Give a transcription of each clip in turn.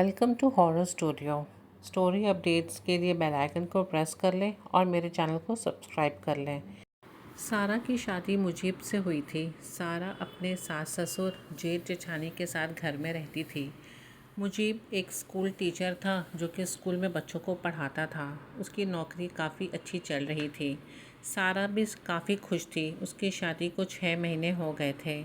Welcome to horror studio. Story updates के लिए bell icon को प्रेस कर लें और मेरे चैनल को सब्सक्राइब कर लें। सारा की शादी मुजीब से हुई थी। सारा अपने सास ससुर जेठ जेठानी के साथ घर में रहती थी। मुजीब एक स्कूल टीचर था जो कि स्कूल में बच्चों को पढ़ाता था। उसकी नौकरी काफ़ी अच्छी चल रही थी। सारा भी काफ़ी खुश थी। उसकी शादी को 6 महीने हो गए थे।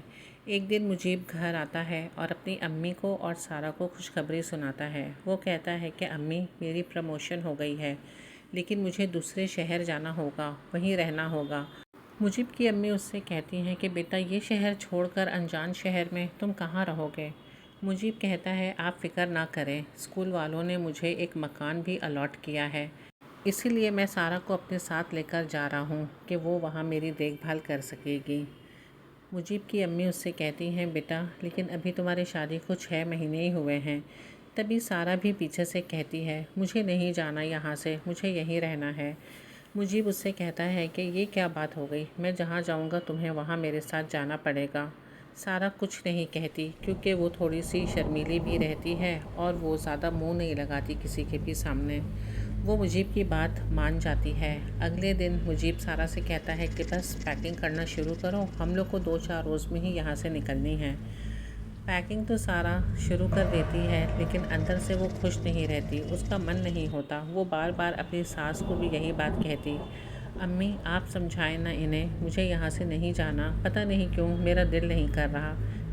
एक दिन मुजीब घर आता है और अपनी अम्मी को और सारा को खुशखबरी सुनाता है। वो कहता है कि अम्मी, मेरी प्रमोशन हो गई है, लेकिन मुझे दूसरे शहर जाना होगा, वहीं रहना होगा। मुजीब की अम्मी उससे कहती हैं कि बेटा, ये शहर छोड़कर अनजान शहर में तुम कहाँ रहोगे। मुजीब कहता है, आप फ़िक्र ना करें, स्कूल वालों ने मुझे एक मकान भी अलॉट किया है, इसीलिए मैं सारा को अपने साथ लेकर जा रहा हूँ कि वो वहाँ मेरी देखभाल कर सकेगी। मुजीब की अम्मी उससे कहती हैं, बेटा, लेकिन अभी तुम्हारी शादी को 6 महीने ही हुए हैं। तभी सारा भी पीछे से कहती है, मुझे नहीं जाना यहाँ से, मुझे यहीं रहना है। मुजीब उससे कहता है कि ये क्या बात हो गई, मैं जहाँ जाऊँगा तुम्हें वहाँ मेरे साथ जाना पड़ेगा। सारा कुछ नहीं कहती क्योंकि वो थोड़ी सी शर्मीली भी रहती है और वो ज़्यादा मुँह नहीं लगाती किसी के भी सामने। वो मुजीब की बात मान जाती है। अगले दिन मुजीब सारा से कहता है कि बस पैकिंग करना शुरू करो, हम लोग को 2-4 रोज़ में ही यहाँ से निकलनी है। पैकिंग तो सारा शुरू कर देती है, लेकिन अंदर से वो खुश नहीं रहती, उसका मन नहीं होता। वो बार बार अपनी सास को भी यही बात कहती, अम्मी आप समझाएं ना इन्हें, मुझे यहाँ से नहीं जाना, पता नहीं क्यों मेरा दिल नहीं कर रहा।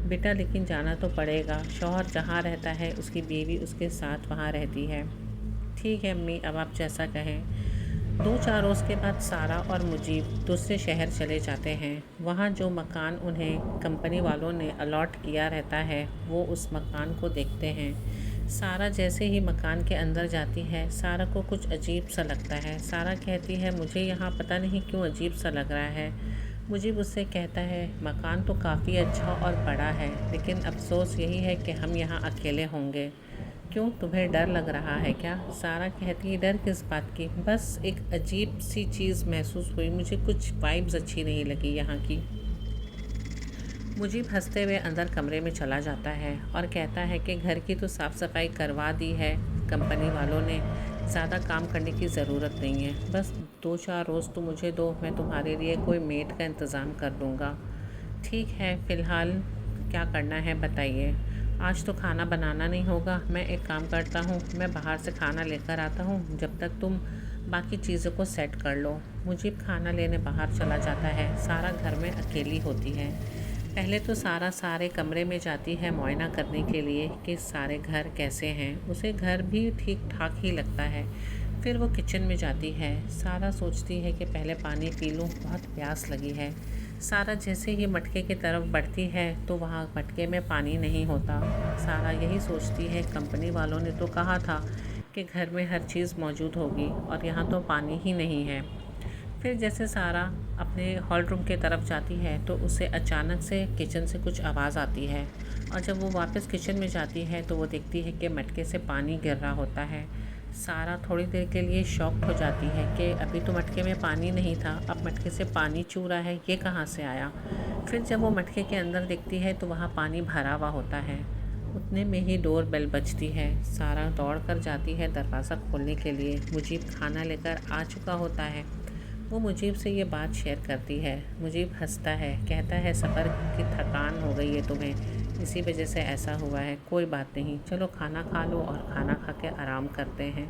बेटा, लेकिन जाना तो पड़ेगा, शौहर जहाँ रहता है उसकी बीवी उसके साथ वहाँ रहती है। ठीक है अम्मी, अब आप जैसा कहें। 2-4 रोज़ के बाद सारा और मुजीब दूसरे शहर चले जाते हैं। वहाँ जो मकान उन्हें कंपनी वालों ने अलॉट किया रहता है, वो उस मकान को देखते हैं। सारा जैसे ही मकान के अंदर जाती है, सारा को कुछ अजीब सा लगता है। सारा कहती है, मुझे यहाँ पता नहीं क्यों अजीब सा लग रहा है। मुजीब उससे कहता है, मकान तो काफ़ी अच्छा और बड़ा है, लेकिन अफसोस यही है कि हम यहाँ अकेले होंगे। क्यों, तुम्हें डर लग रहा है क्या? सारा कहती है, डर किस बात की, बस एक अजीब सी चीज़ महसूस हुई, मुझे कुछ वाइब्स अच्छी नहीं लगी यहाँ की। मुजीब हंसते हुए अंदर कमरे में चला जाता है और कहता है कि घर की तो साफ़ सफाई करवा दी है कंपनी वालों ने, ज़्यादा काम करने की ज़रूरत नहीं है, बस 2-4 रोज़ तो मुझे दो, मैं तुम्हारे लिए कोई मेड का इंतज़ाम कर दूँगा। ठीक है, फ़िलहाल क्या करना है बताइए। आज तो खाना बनाना नहीं होगा, मैं एक काम करता हूँ, मैं बाहर से खाना लेकर आता हूँ, जब तक तुम बाकी चीज़ों को सेट कर लो। मुजीब खाना लेने बाहर चला जाता है। सारा घर में अकेली होती है। पहले तो सारा सारे कमरे में जाती है मुआयना करने के लिए कि सारे घर कैसे हैं। उसे घर भी ठीक ठाक ही लगता है। फिर वो किचन में जाती है। सारा सोचती है कि पहले पानी पी लूँ, बहुत प्यास लगी है। सारा जैसे ही मटके की तरफ बढ़ती है तो वहाँ मटके में पानी नहीं होता। सारा यही सोचती है, कंपनी वालों ने तो कहा था कि घर में हर चीज़ मौजूद होगी और यहाँ तो पानी ही नहीं है। फिर जैसे सारा अपने हॉल रूम के तरफ जाती है तो उसे अचानक से किचन से कुछ आवाज़ आती है, और जब वो वापस किचन में जाती है तो वो देखती है कि मटके से पानी गिर रहा होता है। सारा थोड़ी देर के लिए शॉक्ड हो जाती है कि अभी तो मटके में पानी नहीं था, अब मटके से पानी चू रहा है, ये कहाँ से आया। फिर जब वो मटके के अंदर देखती है तो वहाँ पानी भरा हुआ होता है। उतने में ही डोर बेल बजती है। सारा दौड़ कर जाती है दरवाज़ा खोलने के लिए। मुजीब खाना लेकर आ चुका होता है। वो मुजीब से ये बात शेयर करती है। मुजीब हंसता है, कहता है, सफ़र की थकान हो गई है तुम्हें, इसी वजह से ऐसा हुआ है, कोई बात नहीं, चलो खाना खा लो और खाना खा के आराम करते हैं।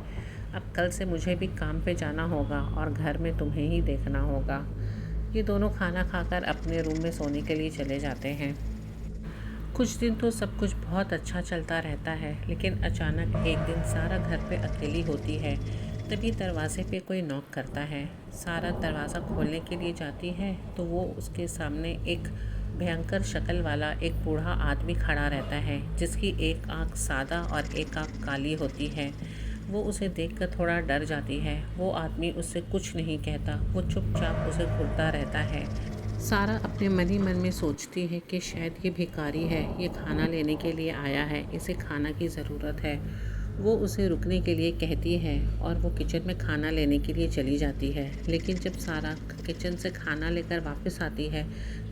अब कल से मुझे भी काम पे जाना होगा और घर में तुम्हें ही देखना होगा। ये दोनों खाना खाकर अपने रूम में सोने के लिए चले जाते हैं। कुछ दिन तो सब कुछ बहुत अच्छा चलता रहता है, लेकिन अचानक एक दिन सारा घर पे अकेली होती है। तभी दरवाज़े पे कोई नॉक करता है। सारा दरवाज़ा खोलने के लिए जाती है तो वो उसके सामने एक भयंकर शक्ल वाला एक बूढ़ा आदमी खड़ा रहता है, जिसकी एक आंख सादा और एक आंख काली होती है। वो उसे देखकर थोड़ा डर जाती है। वो आदमी उससे कुछ नहीं कहता, वो चुपचाप उसे घूरता रहता है। सारा अपने मन ही मन में सोचती है कि शायद ये भिखारी है, ये खाना लेने के लिए आया है, इसे खाना की ज़रूरत है। वो उसे रुकने के लिए कहती है और वो किचन में खाना लेने के लिए चली जाती है। लेकिन जब सारा किचन से खाना लेकर वापस आती है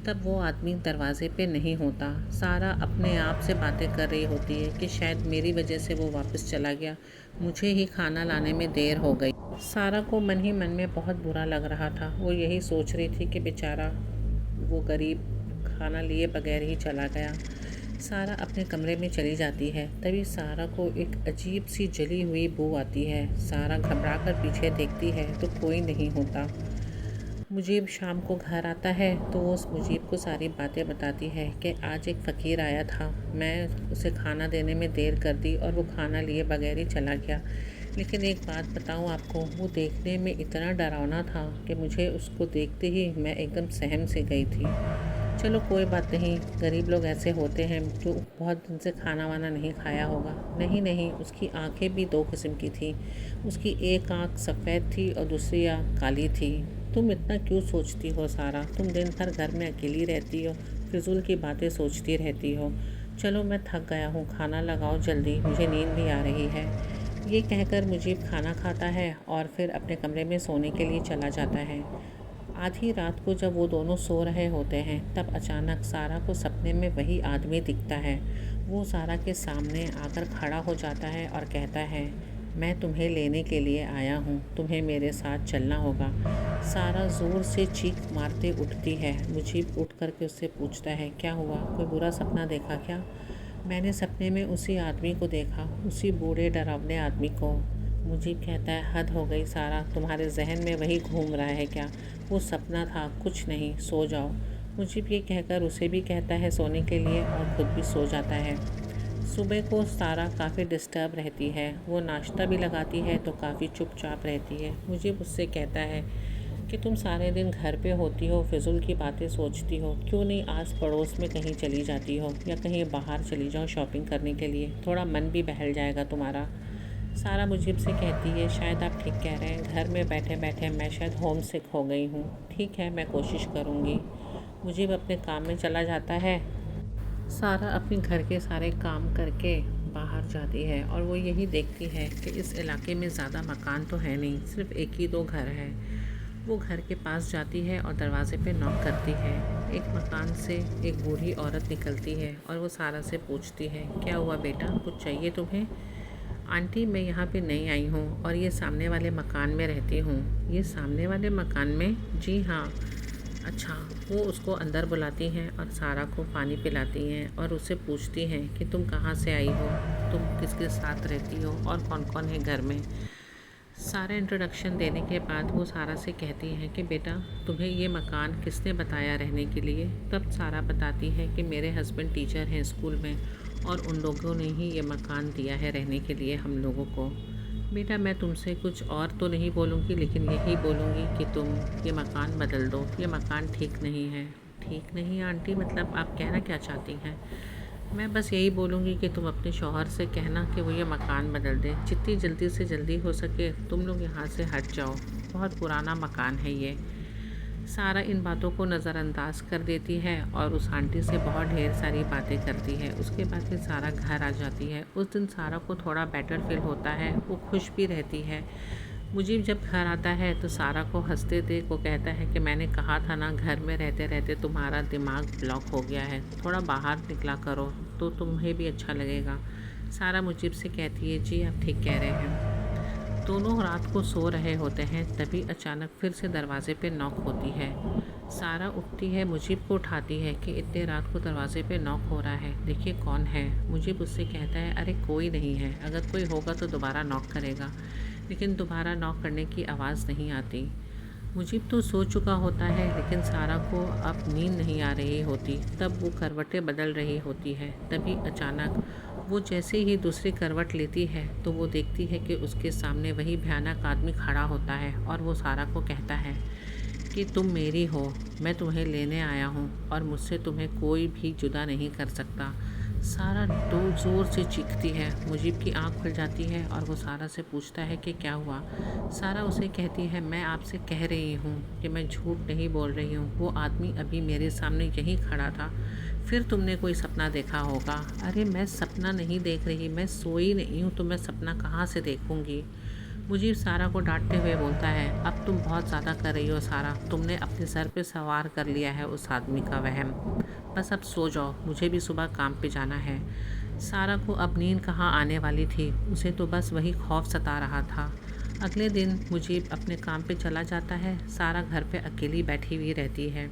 तब वो आदमी दरवाजे पे नहीं होता। सारा अपने आप से बातें कर रही होती है कि शायद मेरी वजह से वो वापस चला गया, मुझे ही खाना लाने में देर हो गई। सारा को मन ही मन में बहुत बुरा लग रहा था। वो यही सोच रही थी कि बेचारा वो गरीब खाना लिए बगैर ही चला गया। सारा अपने कमरे में चली जाती है। तभी सारा को एक अजीब सी जली हुई बू आती है। सारा घबराकर पीछे देखती है तो कोई नहीं होता। मुजीब शाम को घर आता है तो वो उस मुजीब को सारी बातें बताती है कि आज एक फ़कीर आया था, मैं उसे खाना देने में देर कर दी और वो खाना लिए बगैर ही चला गया। लेकिन एक बात बताऊं आपको, वो देखने में इतना डरावना था कि मुझे उसको देखते ही मैं एकदम सहम से गई थी। चलो कोई बात नहीं, गरीब लोग ऐसे होते हैं जो बहुत दिन से खाना वाना नहीं खाया होगा। नहीं नहीं, उसकी आंखें भी दो किस्म की थी। उसकी एक आंख सफ़ेद थी और दूसरी आंख काली थी। तुम इतना क्यों सोचती हो सारा? तुम दिन भर घर में अकेली रहती हो, फिजूल की बातें सोचती रहती हो। चलो मैं थक गया हूँ, खाना लगाओ जल्दी, मुझे नींद भी आ रही है। ये कहकर मुजीब खाना खाता है और फिर अपने कमरे में सोने के लिए चला जाता है। आधी रात को जब वो दोनों सो रहे होते हैं तब अचानक सारा को सपने में वही आदमी दिखता है। वो सारा के सामने आकर खड़ा हो जाता है और कहता है, मैं तुम्हें लेने के लिए आया हूँ, तुम्हें मेरे साथ चलना होगा। सारा ज़ोर से चीख मारते उठती है। मुजीब उठ कर के उससे पूछता है, क्या हुआ, कोई बुरा सपना देखा क्या? मैंने सपने में उसी आदमी को देखा, उसी बूढ़े डरावने आदमी को। मुजीब कहता है, हद हो गई सारा, तुम्हारे जहन में वही घूम रहा है क्या? वो सपना था, कुछ नहीं, सो जाओ। मुजीब ये कहकर उसे भी कहता है सोने के लिए और खुद भी सो जाता है। सुबह को सारा काफ़ी डिस्टर्ब रहती है। वो नाश्ता भी लगाती है तो काफ़ी चुपचाप रहती है। मुजीब उससे कहता है कि तुम सारे दिन घर पे होती हो, फिजूल की बातें सोचती हो, क्यों नहीं आस पड़ोस में कहीं चली जाती हो या कहीं बाहर चली जाओ शॉपिंग करने के लिए, थोड़ा मन भी बहल जाएगा तुम्हारा। सारा मुजीब से कहती है, शायद आप ठीक कह रहे हैं, घर में बैठे बैठे मैं शायद होम सिक हो गई हूँ। ठीक है, मैं कोशिश करूँगी। मुजीब अपने काम में चला जाता है। सारा अपने घर के सारे काम करके बाहर जाती है और वो यही देखती है कि इस इलाके में ज़्यादा मकान तो है नहीं, सिर्फ एक ही दो घर है। वो घर के पास जाती है और दरवाज़े पे नॉक करती है। एक मकान से एक बूढ़ी औरत निकलती है और वो सारा से पूछती है, क्या हुआ बेटा, कुछ चाहिए तुम्हें? आंटी, मैं यहाँ पे नई आई हूँ और ये सामने वाले मकान में रहती हूँ। ये सामने वाले मकान में? जी हाँ। अच्छा। वो उसको अंदर बुलाती हैं और सारा को पानी पिलाती हैं और उससे पूछती हैं कि तुम कहाँ से आई हो, तुम किसके साथ रहती हो और कौन कौन है घर में। सारा इंट्रोडक्शन देने के बाद वो सारा से कहती हैं कि बेटा, तुम्हें ये मकान किसने बताया रहने के लिए? तब सारा बताती है कि मेरे हस्बैंड टीचर हैं स्कूल में और उन लोगों ने ही ये मकान दिया है रहने के लिए हम लोगों को। बेटा, मैं तुमसे कुछ और तो नहीं बोलूँगी, लेकिन यही बोलूँगी कि तुम ये मकान बदल दो, ये मकान ठीक नहीं है। ठीक नहीं आंटी, मतलब आप कहना क्या चाहती हैं? मैं बस यही बोलूँगी कि तुम अपने शौहर से कहना कि वो ये मकान बदल दे। जितनी जल्दी से जल्दी हो सके तुम लोग यहाँ से हट जाओ, बहुत पुराना मकान है ये। सारा इन बातों को नज़रअंदाज कर देती है और उस आंटी से बहुत ढेर सारी बातें करती है। उसके बाद फिर सारा घर आ जाती है। उस दिन सारा को थोड़ा बेटर फील होता है, वो खुश भी रहती है। मुजीब जब घर आता है तो सारा को हंसते देख वो कहता है कि मैंने कहा था ना, घर में रहते रहते तुम्हारा दिमाग ब्लॉक हो गया है, थोड़ा बाहर निकला करो तो तुम्हें भी अच्छा लगेगा। सारा मुजीब से कहती है, जी आप ठीक कह रहे हैं। दोनों रात को सो रहे होते हैं, तभी अचानक फिर से दरवाज़े पे नॉक होती है। सारा उठती है, मुजीब को उठाती है कि इतने रात को दरवाज़े पे नॉक हो रहा है, देखिए कौन है। मुजीब उससे कहता है, अरे कोई नहीं है, अगर कोई होगा तो दोबारा नॉक करेगा। लेकिन दोबारा नॉक करने की आवाज़ नहीं आती। मुजीब तो सो चुका होता है, लेकिन सारा को अब नींद नहीं आ रही होती। तब वो करवटें बदल रही होती है। तभी अचानक वो जैसे ही दूसरी करवट लेती है तो वो देखती है कि उसके सामने वही भयानक आदमी खड़ा होता है और वो सारा को कहता है कि तुम मेरी हो, मैं तुम्हें लेने आया हूँ और मुझसे तुम्हें कोई भी जुदा नहीं कर सकता। सारा दो ज़ोर से चीखती है। मुजीब की आंख खुल जाती है और वो सारा से पूछता है कि क्या हुआ। सारा उसे कहती है, मैं आपसे कह रही हूँ कि मैं झूठ नहीं बोल रही हूँ, वो आदमी अभी मेरे सामने यहीं खड़ा था। फिर तुमने कोई सपना देखा होगा। अरे मैं सपना नहीं देख रही, मैं सोई नहीं हूँ तो मैं सपना कहाँ से देखूँगी। मुजीब सारा को डांटते हुए बोलता है, अब तुम बहुत ज़्यादा कर रही हो सारा, तुमने अपने सर पे सवार कर लिया है उस आदमी का वहम। बस अब सो जाओ, मुझे भी सुबह काम पे जाना है। सारा को अब नींद कहाँ आने वाली थी, उसे तो बस वही खौफ सता रहा था। अगले दिन मुजीब अपने काम पे चला जाता है। सारा घर पे अकेली बैठी हुई रहती है।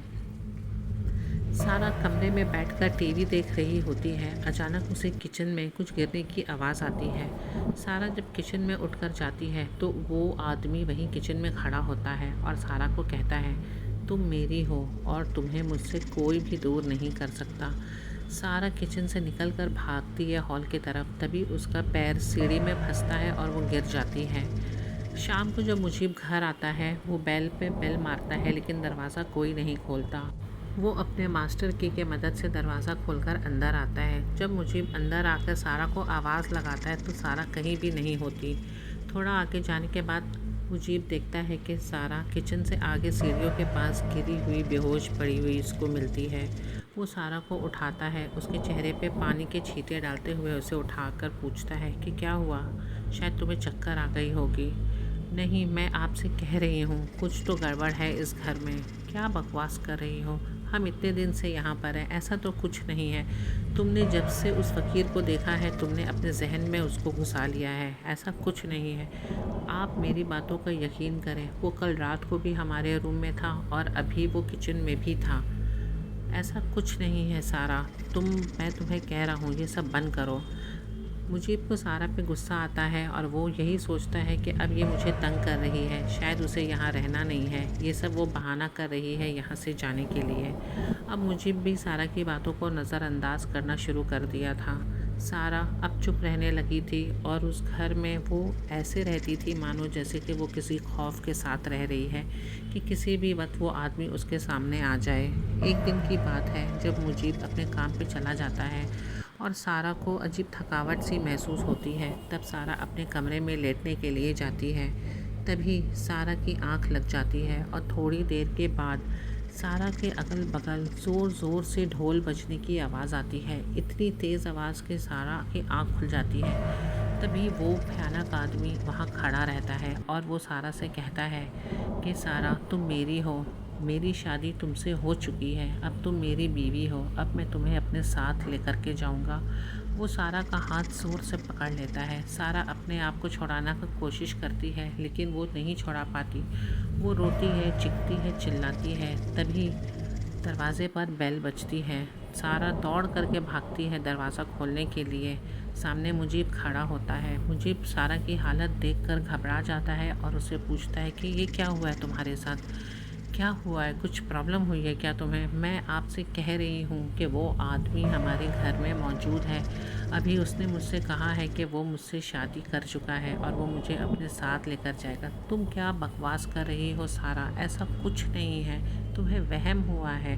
सारा कमरे में बैठकर टीवी देख रही होती है। अचानक उसे किचन में कुछ गिरने की आवाज़ आती है। सारा जब किचन में उठकर जाती है तो वो आदमी वहीं किचन में खड़ा होता है और सारा को कहता है, तुम मेरी हो और तुम्हें मुझसे कोई भी दूर नहीं कर सकता। सारा किचन से निकलकर भागती है हॉल की तरफ। तभी उसका पैर सीढ़ी में फंसता है और वो गिर जाती है। शाम को जब मुजीब घर आता है, वो बेल पे बेल मारता है लेकिन दरवाज़ा कोई नहीं खोलता। वो अपने मास्टर की के मदद से दरवाज़ा खोलकर अंदर आता है। जब मुजीब अंदर आकर सारा को आवाज़ लगाता है तो सारा कहीं भी नहीं होती। थोड़ा आगे जाने के बाद मुजीब देखता है कि सारा किचन से आगे सीढ़ियों के पास गिरी हुई बेहोश पड़ी हुई उसको मिलती है। वो सारा को उठाता है, उसके चेहरे पे पानी के छींटे डालते हुए उसे उठाकर पूछता है कि क्या हुआ, शायद तुम्हें चक्कर आ गई होगी। नहीं, मैं आपसे कह रही हूँ कुछ तो गड़बड़ है इस घर में। क्या बकवास कर रही हो, हम इतने दिन से यहाँ पर हैं, ऐसा तो कुछ नहीं है। तुमने जब से उस फ़कीर को देखा है तुमने अपने जहन में उसको घुसा लिया है, ऐसा कुछ नहीं है। आप मेरी बातों का यकीन करें, वो कल रात को भी हमारे रूम में था और अभी वो किचन में भी था। ऐसा कुछ नहीं है सारा, मैं तुम्हें कह रहा हूँ ये सब बंद करो। मुजीब को सारा पे गुस्सा आता है और वो यही सोचता है कि अब ये मुझे तंग कर रही है, शायद उसे यहाँ रहना नहीं है, ये सब वो बहाना कर रही है यहाँ से जाने के लिए। अब मुजीब भी सारा की बातों को नज़रअंदाज करना शुरू कर दिया था। सारा अब चुप रहने लगी थी और उस घर में वो ऐसे रहती थी मानो जैसे कि वो किसी खौफ के साथ रह रही है कि किसी भी वक्त वो आदमी उसके सामने आ जाए। एक दिन की बात है जब मुजीब अपने काम पे चला जाता है और सारा को अजीब थकावट सी महसूस होती है। तब सारा अपने कमरे में लेटने के लिए जाती है। तभी सारा की आंख लग जाती है और थोड़ी देर के बाद सारा के अगल बगल ज़ोर ज़ोर से ढोल बजने की आवाज़ आती है। इतनी तेज़ आवाज़ के सारा की आंख खुल जाती है। तभी वो भयानक आदमी वहाँ खड़ा रहता है और वो सारा से कहता है कि सारा, तुम मेरी हो, मेरी शादी तुमसे हो चुकी है, अब तुम मेरी बीवी हो, अब मैं तुम्हें अपने साथ लेकर के जाऊंगा। वो सारा का हाथ ज़ोर से पकड़ लेता है। सारा अपने आप को छुड़ाना की कोशिश करती है लेकिन वो नहीं छुड़ा पाती। वो रोती है, चिल्लाती है, चिल्लाती है। तभी दरवाज़े पर बेल बजती है। सारा दौड़ करके भागती है दरवाज़ा खोलने के लिए। सामने मुजीब खड़ा होता है। मुजीब सारा की हालत देखकर घबरा जाता है और उससे पूछता है कि ये क्या हुआ है तुम्हारे साथ, क्या हुआ है, कुछ प्रॉब्लम हुई है क्या तुम्हें? मैं आपसे कह रही हूँ कि वो आदमी हमारे घर में मौजूद है। अभी उसने मुझसे कहा है कि वो मुझसे शादी कर चुका है और वो मुझे अपने साथ लेकर जाएगा। तुम क्या बकवास कर रही हो सारा, ऐसा कुछ नहीं है, तुम्हें वहम हुआ है।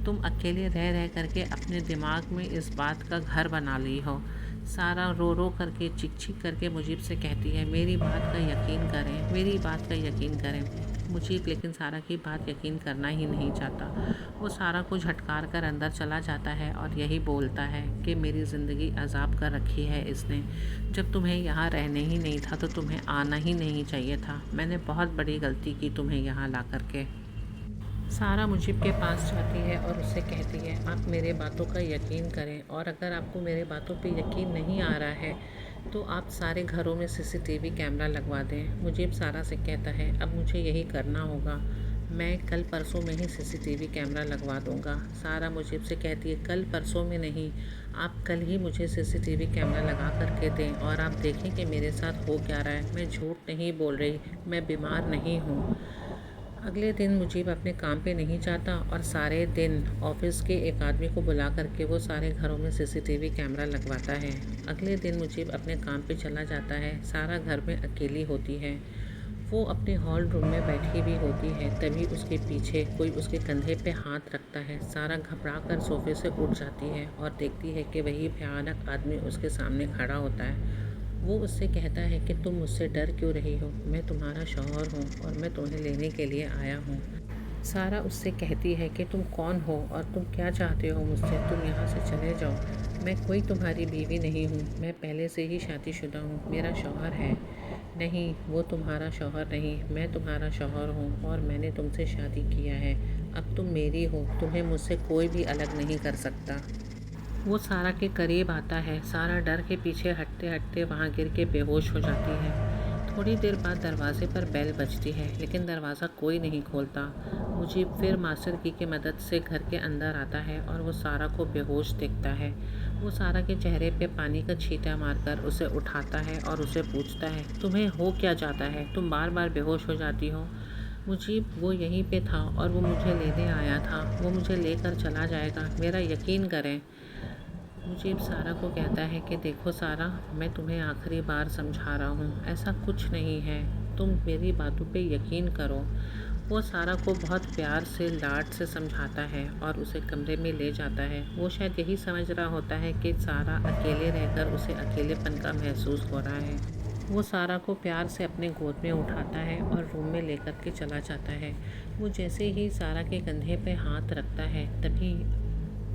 तुम अकेले रह रह करके अपने दिमाग में इस बात का घर बना ली हो। सारा रो रो करके चिक चिक करके मुजीब से कहती है, मेरी बात का यकीन करें, मेरी बात का यकीन करें। मुजीब लेकिन सारा की बात यकीन करना ही नहीं चाहता। वो सारा को झटकार कर अंदर चला जाता है और यही बोलता है कि मेरी ज़िंदगी अजाब कर रखी है इसने। जब तुम्हें यहाँ रहने ही नहीं था तो तुम्हें आना ही नहीं चाहिए था। मैंने बहुत बड़ी गलती की तुम्हें यहाँ ला करके। सारा मुजीब के पास जाती है और उससे कहती है, आप मेरे बातों का यकीन करें और अगर आपको मेरे बातों पे यकीन नहीं आ रहा है तो आप सारे घरों में सीसीटीवी कैमरा लगवा दें। मुजीब सारा से कहता है, अब मुझे यही करना होगा, मैं कल परसों में ही सीसीटीवी कैमरा लगवा दूंगा। सारा मुजीब से कहती है, कल परसों में नहीं, आप कल ही मुझे सीसीटीवी कैमरा लगा करके दें और आप देखें कि मेरे साथ हो क्या रहा है। मैं झूठ नहीं बोल रही, मैं बीमार नहीं हूँ। अगले दिन मुजीब अपने काम पे नहीं जाता और सारे दिन ऑफिस के एक आदमी को बुला करके वो सारे घरों में सीसीटीवी कैमरा लगवाता है। अगले दिन मुजीब अपने काम पे चला जाता है। सारा घर में अकेली होती है। वो अपने हॉल रूम में बैठी भी होती है। तभी उसके पीछे कोई उसके कंधे पे हाथ रखता है। सारा घबरा कर सोफे से उठ जाती है और देखती है कि वही भयानक आदमी उसके सामने खड़ा होता है। वो उससे कहता है कि तुम मुझसे डर क्यों रही हो, मैं तुम्हारा शौहर हूँ और मैं तुम्हें लेने के लिए आया हूँ। सारा उससे कहती है कि तुम कौन हो और तुम क्या चाहते हो मुझसे, तुम यहाँ से चले जाओ। मैं कोई तुम्हारी बीवी नहीं हूँ, मैं पहले से ही शादीशुदा हूँ, मेरा शौहर है। नहीं, वो तुम्हारा शौहर नहीं, मैं तुम्हारा शौहर हूँ और मैंने तुमसे शादी किया है। अब तुम मेरी हो, तुम्हें मुझसे कोई भी अलग नहीं कर सकता। वो सारा के करीब आता है। सारा डर के पीछे हटते हटते वहाँ गिर के बेहोश हो जाती है। थोड़ी देर बाद दरवाजे पर बेल बजती है, लेकिन दरवाज़ा कोई नहीं खोलता। मुजीब फिर मास्टर की मदद से घर के अंदर आता है और वो सारा को बेहोश देखता है। वो सारा के चेहरे पे पानी का छींटा मारकर उसे उठाता है और उसे पूछता है, तुम्हें हो क्या जाता है? तुम बार बार बेहोश हो जाती हो। मुजीब, वो यहीं पे था और वो मुझे लेने आया था। वो मुझे लेकर चला जाएगा, मेरा यकीन करें। मुजीब सारा को कहता है कि देखो सारा, मैं तुम्हें आखिरी बार समझा रहा हूँ, ऐसा कुछ नहीं है, तुम मेरी बातों पे यकीन करो। वो सारा को बहुत प्यार से लाड से समझाता है और उसे कमरे में ले जाता है। वो शायद यही समझ रहा होता है कि सारा अकेले रहकर उसे अकेलेपन का महसूस हो रहा है। वो सारा को प्यार से अपने गोद में उठाता है और रूम में लेकर के चला जाता है। वो जैसे ही सारा के कंधे पे हाथ रखता है, तभी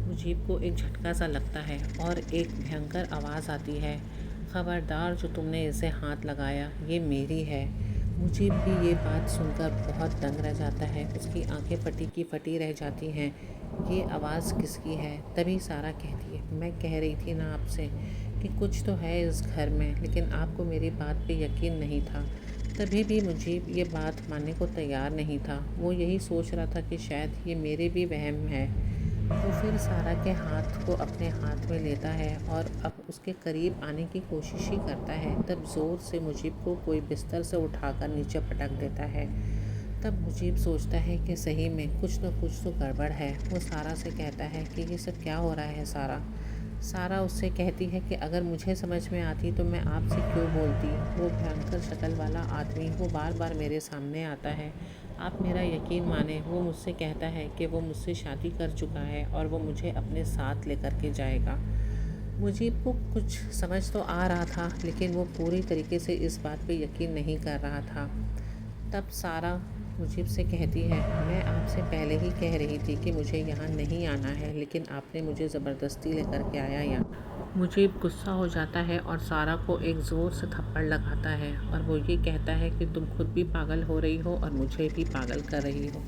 मुजीब को एक झटका सा लगता है और एक भयंकर आवाज़ आती है, खबरदार जो तुमने इसे हाथ लगाया, ये मेरी है। मुजीब भी ये बात सुनकर बहुत दंग रह जाता है। उसकी आंखें फटी की फटी रह जाती हैं। ये आवाज़ किसकी है? तभी सारा कहती है, मैं कह रही थी ना आपसे कि कुछ तो है इस घर में, लेकिन आपको मेरी बात पे यकीन नहीं था। तभी भी मुजीब ये बात मानने को तैयार नहीं था। वो यही सोच रहा था कि शायद ये मेरे भी वहम है। वो फिर सारा के हाथ को अपने हाथ में लेता है और अब उसके करीब आने की कोशिश ही करता है। तब ज़ोर से मुजीब को कोई बिस्तर से उठाकर नीचे पटक देता है। तब मुजीब सोचता है कि सही में कुछ न कुछ तो गड़बड़ है। वो सारा से कहता है कि ये सब क्या हो रहा है सारा। सारा उससे कहती है कि अगर मुझे समझ में आती तो मैं आपसे क्यों बोलती। वो भयंकर शक्ल वाला आदमी वो बार बार मेरे सामने आता है। आप मेरा यकीन माने, वो मुझसे कहता है कि वो मुझसे शादी कर चुका है और वो मुझे अपने साथ लेकर के जाएगा। मुजीब को कुछ समझ तो आ रहा था, लेकिन वो पूरी तरीके से इस बात पे यकीन नहीं कर रहा था। तब सारा मुजीब से कहती है, मैं आपसे पहले ही कह रही थी कि मुझे यहाँ नहीं आना है, लेकिन आपने मुझे ज़बरदस्ती लेकर के आया यहाँ। मुजीब गुस्सा हो जाता है और सारा को एक ज़ोर से थप्पड़ लगाता है और वो ये कहता है कि तुम खुद भी पागल हो रही हो और मुझे भी पागल कर रही हो।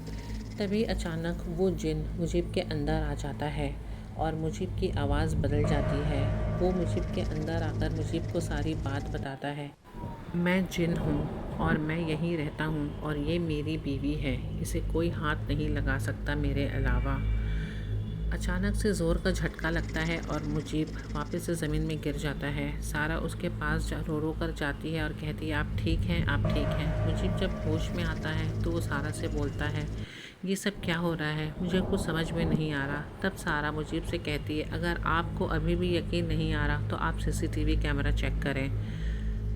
तभी अचानक वो जिन मुजीब के अंदर आ जाता है और मुजीब की आवाज़ बदल जाती है। वो मुजीब के अंदर आकर मुजीब को सारी बात बताता है, मैं जिन हूँ और मैं यहीं रहता हूँ और ये मेरी बीवी है, इसे कोई हाथ नहीं लगा सकता मेरे अलावा। अचानक से ज़ोर का झटका लगता है और मुजीब वापस से ज़मीन में गिर जाता है। सारा उसके पास रो रो कर जाती है और कहती है, आप ठीक हैं, आप ठीक हैं। मुजीब जब होश में आता है तो वो सारा से बोलता है, ये सब क्या हो रहा है, मुझे कुछ समझ में नहीं आ रहा। तब सारा मुजीब से कहती है, अगर आपको अभी भी यकीन नहीं आ रहा तो आप सीसीटीवी कैमरा चेक करें।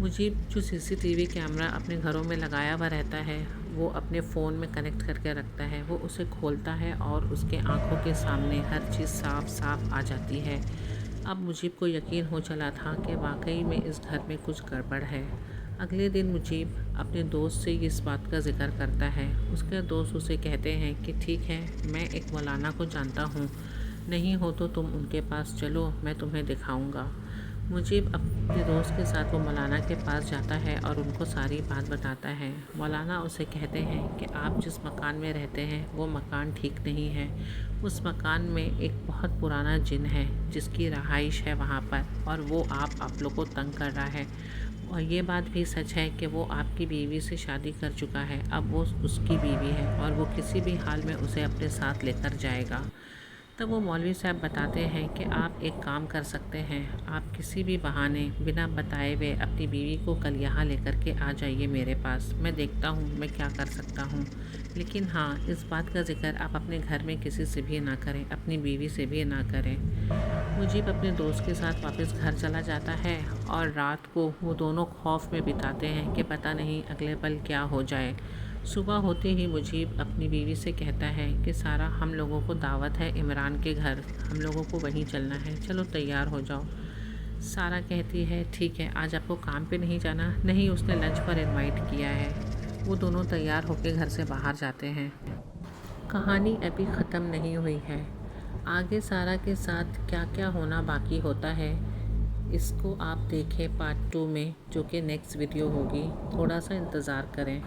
मुजीब जो सीसीटीवी कैमरा अपने घरों में लगाया हुआ रहता है, वो अपने फ़ोन में कनेक्ट करके रखता है। वो उसे खोलता है और उसके आंखों के सामने हर चीज़ साफ साफ आ जाती है। अब मुजीब को यकीन हो चला था कि वाकई में इस घर में कुछ गड़बड़ है। अगले दिन मुजीब अपने दोस्त से इस बात का जिक्र करता है। उसके दोस्त उसे कहते हैं कि ठीक है, मैं एक मौलाना को जानता हूँ, नहीं हो तो तुम उनके पास चलो, मैं तुम्हें दिखाऊँगा। मुजीब अपने दोस्त के साथ वो मौलाना के पास जाता है और उनको सारी बात बताता है। मौलाना उसे कहते हैं कि आप जिस मकान में रहते हैं वो मकान ठीक नहीं है। उस मकान में एक बहुत पुराना जिन है जिसकी रहाइश है वहाँ पर, और वो आप लोग को तंग कर रहा है। और ये बात भी सच है कि वो आपकी बीवी से शादी कर चुका है, अब वो उसकी बीवी है और वो किसी भी हाल में उसे अपने साथ लेकर जाएगा। तब वो मौलवी साहब बताते हैं कि आप एक काम कर सकते हैं, आप किसी भी बहाने बिना बताए हुए अपनी बीवी को कल यहाँ लेकर के आ जाइए मेरे पास। मैं देखता हूँ मैं क्या कर सकता हूँ, लेकिन हाँ, इस बात का जिक्र आप अपने घर में किसी से भी ना करें, अपनी बीवी से भी ना करें। मुजीब अपने दोस्त के साथ वापस घर चला जाता है और रात को वो दोनों खौफ में बिताते हैं कि पता नहीं अगले पल क्या हो जाए। सुबह होते ही मुजीब अपनी बीवी से कहता है कि सारा, हम लोगों को दावत है इमरान के घर, हम लोगों को वहीं चलना है, चलो तैयार हो जाओ। सारा कहती है ठीक है, आज आपको काम पे नहीं जाना? नहीं, उसने लंच पर इनवाइट किया है। वो दोनों तैयार होकर घर से बाहर जाते हैं। कहानी अभी ख़त्म नहीं हुई है। आगे सारा के साथ क्या क्या होना बाकी होता है इसको आप देखें पार्ट 2 में, जो कि नेक्स्ट वीडियो होगी। थोड़ा सा इंतज़ार करें।